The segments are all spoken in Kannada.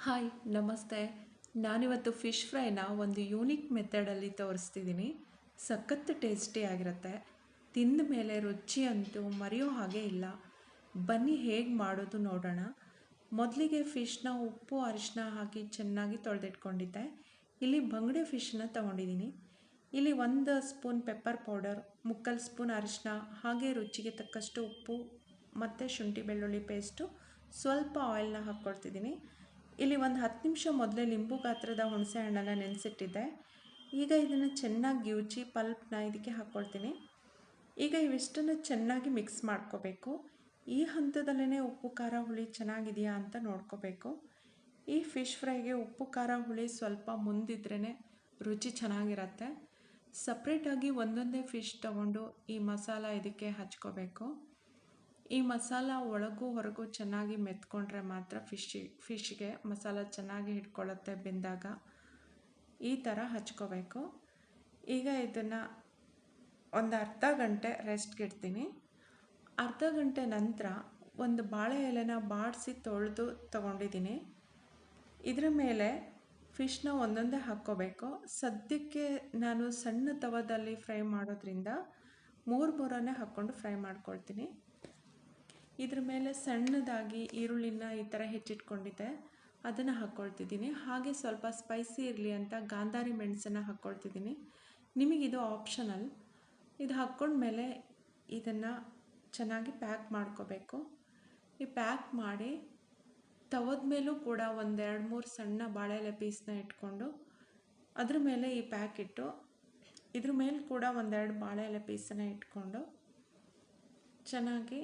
ಹಾಯ್ ನಮಸ್ತೆ. ನಾನಿವತ್ತು ಫಿಶ್ ಫ್ರೈನ ಒಂದು ಯೂನಿಕ್ ಮೆಥಡಲ್ಲಿ ತೋರಿಸ್ತಿದ್ದೀನಿ. ಸಖತ್ತು ಟೇಸ್ಟಿ ಆಗಿರುತ್ತೆ. ತಿಂದ ಮೇಲೆ ರುಚಿ ಅಂತೂ ಮರೆಯೋ ಹಾಗೆ ಇಲ್ಲ. ಬನ್ನಿ ಹೇಗೆ ಮಾಡೋದು ನೋಡೋಣ. ಮೊದಲಿಗೆ ಫಿಶ್ನ ಉಪ್ಪು ಅರಿಶಿನ ಹಾಕಿ ಚೆನ್ನಾಗಿ ತೊಳೆದಿಟ್ಕೊಂಡಿದ್ದೆ. ಇಲ್ಲಿ ಬಂಗುಡೆ ಫಿಶ್ನ ತೊಗೊಂಡಿದ್ದೀನಿ. ಇಲ್ಲಿ 1 ಸ್ಪೂನ್ ಪೆಪ್ಪರ್ ಪೌಡರ್, 3/4 ಸ್ಪೂನ್ ಅರಿಶಿನ, ಹಾಗೆ ರುಚಿಗೆ ತಕ್ಕಷ್ಟು ಉಪ್ಪು ಮತ್ತು ಶುಂಠಿ ಬೆಳ್ಳುಳ್ಳಿ ಪೇಸ್ಟು, ಸ್ವಲ್ಪ ಆಯಿಲ್ನ ಹಾಕ್ಕೊಳ್ತಿದ್ದೀನಿ. ಇಲ್ಲಿ ಒಂದು 10 ನಿಮಿಷ ಮೊದಲೇ ಲಿಂಬು ಗಾತ್ರದ ಹುಣಸೆ ಹಣ್ಣನ್ನು ನೆನೆಸಿಟ್ಟಿದ್ದೆ. ಈಗ ಇದನ್ನು ಚೆನ್ನಾಗಿ ಗಿವುಚಿ ಪಲ್ಪ್ನ ಇದಕ್ಕೆ ಹಾಕ್ಕೊಳ್ತೀನಿ. ಈಗ ಇವಿಷ್ಟನ್ನು ಚೆನ್ನಾಗಿ ಮಿಕ್ಸ್ ಮಾಡ್ಕೋಬೇಕು. ಈ ಹಂತದಲ್ಲೇ ಉಪ್ಪು ಖಾರ ಹುಳಿ ಚೆನ್ನಾಗಿದೆಯಾ ಅಂತ ನೋಡ್ಕೋಬೇಕು. ಈ ಫಿಶ್ ಫ್ರೈಗೆ ಉಪ್ಪು ಖಾರ ಹುಳಿ ಸ್ವಲ್ಪ ಮುಂದಿದ್ರೇ ರುಚಿ ಚೆನ್ನಾಗಿರುತ್ತೆ. ಸಪ್ರೇಟಾಗಿ ಒಂದೊಂದೇ ಫಿಶ್ ತಗೊಂಡು ಈ ಮಸಾಲ ಇದಕ್ಕೆ ಹಚ್ಕೋಬೇಕು. ಈ ಮಸಾಲ ಒಳಗೂ ಹೊರಗೂ ಚೆನ್ನಾಗಿ ಮೆತ್ಕೊಂಡ್ರೆ ಮಾತ್ರ ಫಿಶ್ಗೆ ಮಸಾಲ ಚೆನ್ನಾಗಿ ಹಿಡ್ಕೊಳ್ಳುತ್ತೆ ಬೆಂದಾಗ. ಈ ಥರ ಹಚ್ಕೋಬೇಕು. ಈಗ ಇದನ್ನು ಒಂದು ಅರ್ಧ ಗಂಟೆ ರೆಸ್ಟ್ಗೆ ಇಡ್ತೀನಿ. ಅರ್ಧ ಗಂಟೆ ನಂತರ ಒಂದು ಬಾಳೆ ಎಲೆನ ಬಾಡಿಸಿ ತೊಳೆದು ತೊಗೊಂಡಿದ್ದೀನಿ. ಇದರ ಮೇಲೆ ಫಿಶ್ನ ಒಂದೊಂದೇ ಹಾಕ್ಕೋಬೇಕು. ಸದ್ಯಕ್ಕೆ ನಾನು ಸಣ್ಣ ತವದಲ್ಲಿ ಫ್ರೈ ಮಾಡೋದ್ರಿಂದ ಮೂರನೇ ಹಾಕ್ಕೊಂಡು ಫ್ರೈ ಮಾಡ್ಕೊಳ್ತೀನಿ. ಇದ್ರ ಮೇಲೆ ಸಣ್ಣದಾಗಿ ಈರುಳ್ಳಿನ ಈ ಥರ ಹೆಚ್ಚಿಟ್ಕೊಂಡಿದ್ದೆ, ಅದನ್ನು ಹಾಕ್ಕೊಳ್ತಿದ್ದೀನಿ. ಹಾಗೆ ಸ್ವಲ್ಪ ಸ್ಪೈಸಿ ಇರಲಿ ಅಂತ ಗಾಂಧಾರಿ ಮೆಣಸನ್ನು ಹಾಕ್ಕೊಳ್ತಿದ್ದೀನಿ. ನಿಮಗಿದು ಆಪ್ಷನಲ್. ಇದು ಹಾಕ್ಕೊಂಡ್ಮೇಲೆ ಇದನ್ನು ಚೆನ್ನಾಗಿ ಪ್ಯಾಕ್ ಮಾಡ್ಕೋಬೇಕು. ಈ ಪ್ಯಾಕ್ ಮಾಡಿ ತವದ ಮೇಲೂ ಕೂಡ 1-2-3 ಸಣ್ಣ ಬಾಳೆ ಎಲೆ ಪೀಸ್ನ ಇಟ್ಕೊಂಡು ಅದ್ರ ಮೇಲೆ ಈ ಪ್ಯಾಕ್ ಇಟ್ಟು ಇದ್ರ ಮೇಲೆ ಕೂಡ 1-2 ಬಾಳೆ ಎಲೆ ಪೀಸನ್ನು ಇಟ್ಕೊಂಡು ಚೆನ್ನಾಗಿ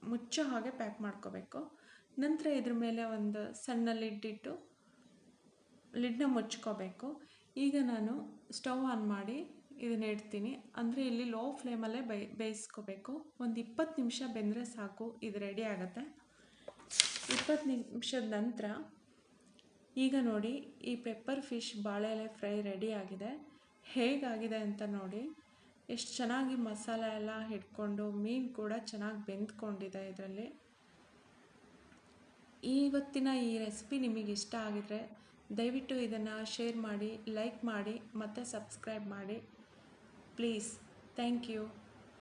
ಮುಚ್ಚೋ ಹಾಗೆ ಪ್ಯಾಕ್ ಮಾಡ್ಕೋಬೇಕು. ನಂತರ ಇದ್ರ ಮೇಲೆ ಒಂದು ಸಣ್ಣ ಲಿಡ್ನ ಮುಚ್ಕೋಬೇಕು. ಈಗ ನಾನು ಸ್ಟವ್ ಆನ್ ಮಾಡಿ ಇದನ್ನ ಇಡ್ತೀನಿ. ಅಂದರೆ ಇಲ್ಲಿ ಲೋ ಫ್ಲೇಮಲ್ಲೇ ಬೇಯಿಸ್ಕೋಬೇಕು. ಒಂದು 20 ನಿಮಿಷ ಬೆಂದರೆ ಸಾಕು, ಇದು ರೆಡಿ ಆಗುತ್ತೆ. 20 ನಿಮಿಷದ ನಂತರ ಈಗ ನೋಡಿ, ಈ ಪೆಪ್ಪರ್ ಫಿಶ್ ಬಾಳೆ ಎಲೆ ಫ್ರೈ ರೆಡಿ ಆಗಿದೆ. ಹೇಗಾಗಿದೆ ಅಂತ ನೋಡಿ. ಎಷ್ಟು ಚೆನ್ನಾಗಿ ಮಸಾಲ ಎಲ್ಲ ಹಿಡ್ಕೊಂಡು ಮೀನು ಕೂಡ ಚೆನ್ನಾಗಿ ಬೆಂದ್ಕೊಂಡಿದೆ ಇದರಲ್ಲಿ. ಇವತ್ತಿನ ಈ ರೆಸಿಪಿ ನಿಮಗೆ ಇಷ್ಟ ಆಗಿದರೆ ದಯವಿಟ್ಟು ಇದನ್ನು ಶೇರ್ ಮಾಡಿ, ಲೈಕ್ ಮಾಡಿ ಮತ್ತು ಸಬ್ಸ್ಕ್ರೈಬ್ ಮಾಡಿ ಪ್ಲೀಸ್. Thank you.